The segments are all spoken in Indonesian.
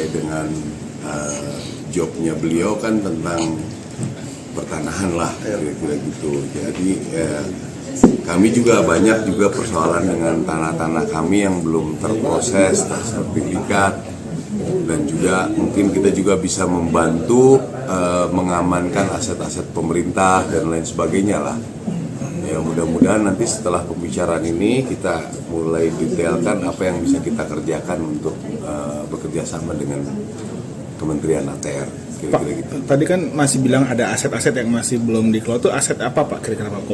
sesuai dengan jobnya beliau kan tentang pertanahan lah, kira-kira gitu. Jadi kami juga banyak juga persoalan dengan tanah-tanah kami yang belum terproses, tersertifikat, dan juga mungkin kita juga bisa membantu mengamankan aset-aset pemerintah dan lain sebagainya lah. Ya mudah-mudahan nanti setelah pembicaraan ini kita mulai detailkan apa yang bisa kita kerjakan untuk bekerja sama dengan Kementerian ATR. Pak, gitu. Tadi kan masih bilang ada aset-aset yang masih belum dikelola, itu aset apa Pak kira-kira Pak?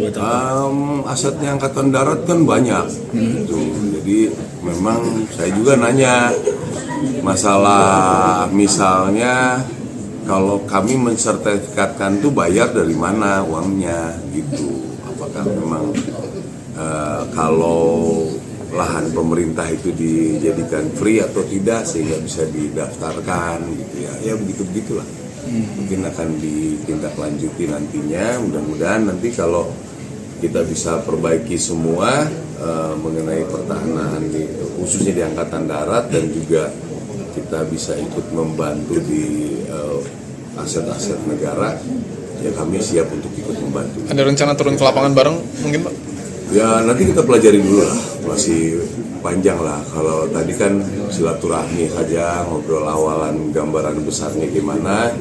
Asetnya Angkatan Darat kan banyak, gitu. Jadi memang saya juga nanya masalah misalnya kalau kami mensertifikatkan tuh bayar dari mana uangnya, gitu. Apakah memang kalau lahan pemerintah itu dijadikan free atau tidak sehingga bisa didaftarkan gitu ya begitulah. Mungkin akan ditindaklanjuti nantinya, mudah-mudahan nanti kalau kita bisa perbaiki semua mengenai pertahanan khususnya di Angkatan Darat, dan juga kita bisa ikut membantu di aset-aset negara, ya kami siap untuk ikut membantu. Ada rencana turun ke lapangan bareng mungkin Pak? Ya nanti kita pelajari dulu lah, masih panjang lah. Kalau tadi kan silaturahmi saja, ngobrol awalan gambaran besarnya gimana.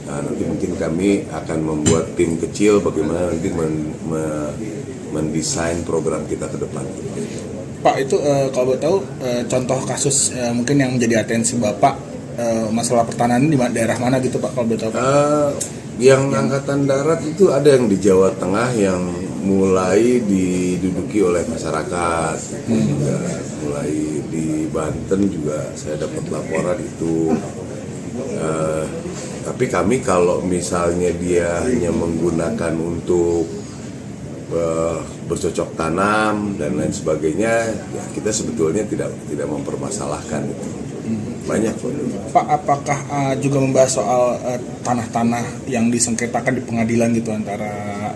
Nah, nanti mungkin kami akan membuat tim kecil bagaimana nanti mendesain program kita ke depan. Pak, itu kalau boleh tahu contoh kasus mungkin yang menjadi atensi Bapak masalah pertanahan di daerah mana gitu Pak, kalau boleh tahu? Yang Angkatan Darat itu ada yang di Jawa Tengah yang mulai diduduki oleh masyarakat, juga mulai di Banten juga saya dapat laporan itu. Tapi kami kalau misalnya dia hanya menggunakan untuk bercocok tanam dan lain sebagainya, ya kita sebetulnya tidak mempermasalahkan itu. Banyak kok. Pak, apakah juga membahas soal tanah-tanah yang disengketakan di pengadilan gitu antara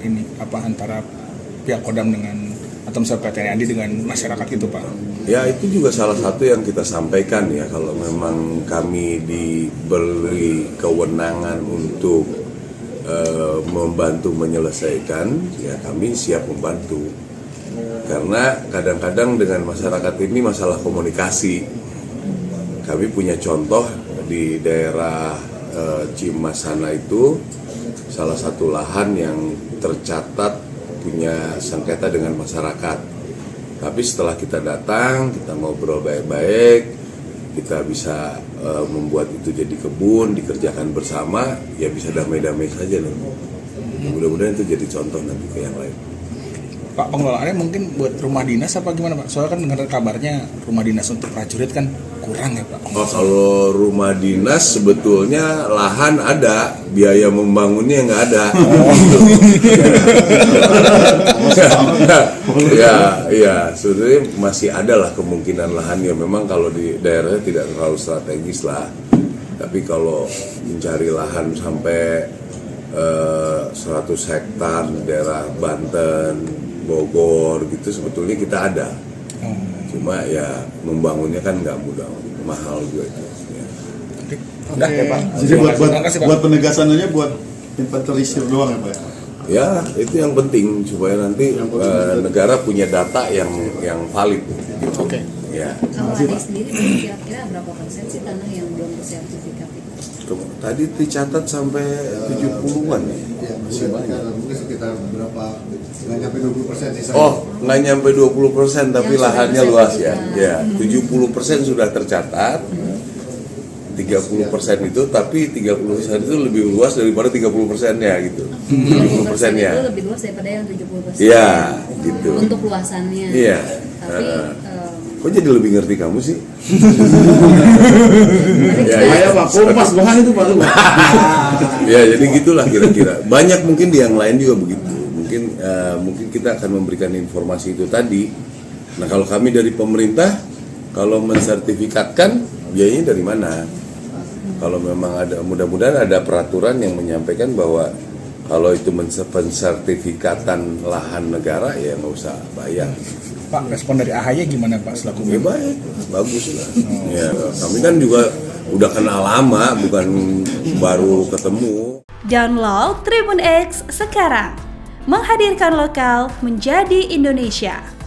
pihak Kodam dengan atau misalnya PT Andi dengan masyarakat gitu Pak? Ya itu juga salah satu yang kita sampaikan ya, kalau memang kami diberi kewenangan untuk membantu menyelesaikan, ya kami siap membantu. Karena kadang-kadang dengan masyarakat ini masalah komunikasi. Kami punya contoh di daerah Cimas sana itu, salah satu lahan yang tercatat punya sengketa dengan masyarakat. Tapi setelah kita datang, kita ngobrol baik-baik, kita bisa membuat itu jadi kebun, dikerjakan bersama, ya bisa damai-damai saja nih. Mudah-mudahan itu jadi contoh nanti ke yang lain. Pak, pengelolaannya mungkin buat rumah dinas apa gimana Pak? Soalnya kan dengar kabarnya rumah dinas untuk prajurit kan kurang ya Pak? Oh, kalau rumah dinas sebetulnya lahan ada, biaya membangunnya nggak ada. Ya, sebetulnya masih ada lah kemungkinan lahan yang memang kalau di daerahnya tidak terlalu strategis lah. Tapi kalau mencari lahan sampai 100 hektar di daerah Banten, Bogor gitu sebetulnya kita ada. Cuma ya membangunnya kan nggak mudah, mahal juga itu. Ya. Udah ya Pak. Jadi buat penegasannya buat inventarisir doang ya Pak? Ya itu yang penting supaya nanti negara punya data yang valid. Gitu. Oke. Ya. Kalau Adi sendiri kira-kira berapa persen sih tanah yang belum bersertifikat itu? Tadi dicatat sampai 70-an ya. Masih banyak. Mungkin sekitar berapa? Nggak nyampe 20% sih. Nggak nyampe 20%, tapi lahannya luas ya. Ya, 70% sudah tercatat. 30% itu, tapi 30% itu lebih luas daripada 30%-nya gitu. 70%-nya. Itu lebih luas daripada yang 70%. Iya, gitu. Untuk luasannya. Iya. Tapi kok jadi lebih ngerti kamu sih? Ya Pak, kompas bahan itu Pak. Ya, jadi gitulah kira-kira. Banyak mungkin di yang lain juga begitu. Mungkin kita akan memberikan informasi itu tadi. Nah, kalau kami dari pemerintah, kalau mensertifikatkan biayanya dari mana? Kalau memang ada, mudah-mudahan ada peraturan yang menyampaikan bahwa kalau itu pensertifikatan lahan negara ya nggak usah bayar. Pak, respon dari AHY gimana Pak selaku Ya baik, bagus lah. Ya, kami kan juga udah kenal lama, bukan baru ketemu. Download Tribun X sekarang, menghadirkan lokal menjadi Indonesia.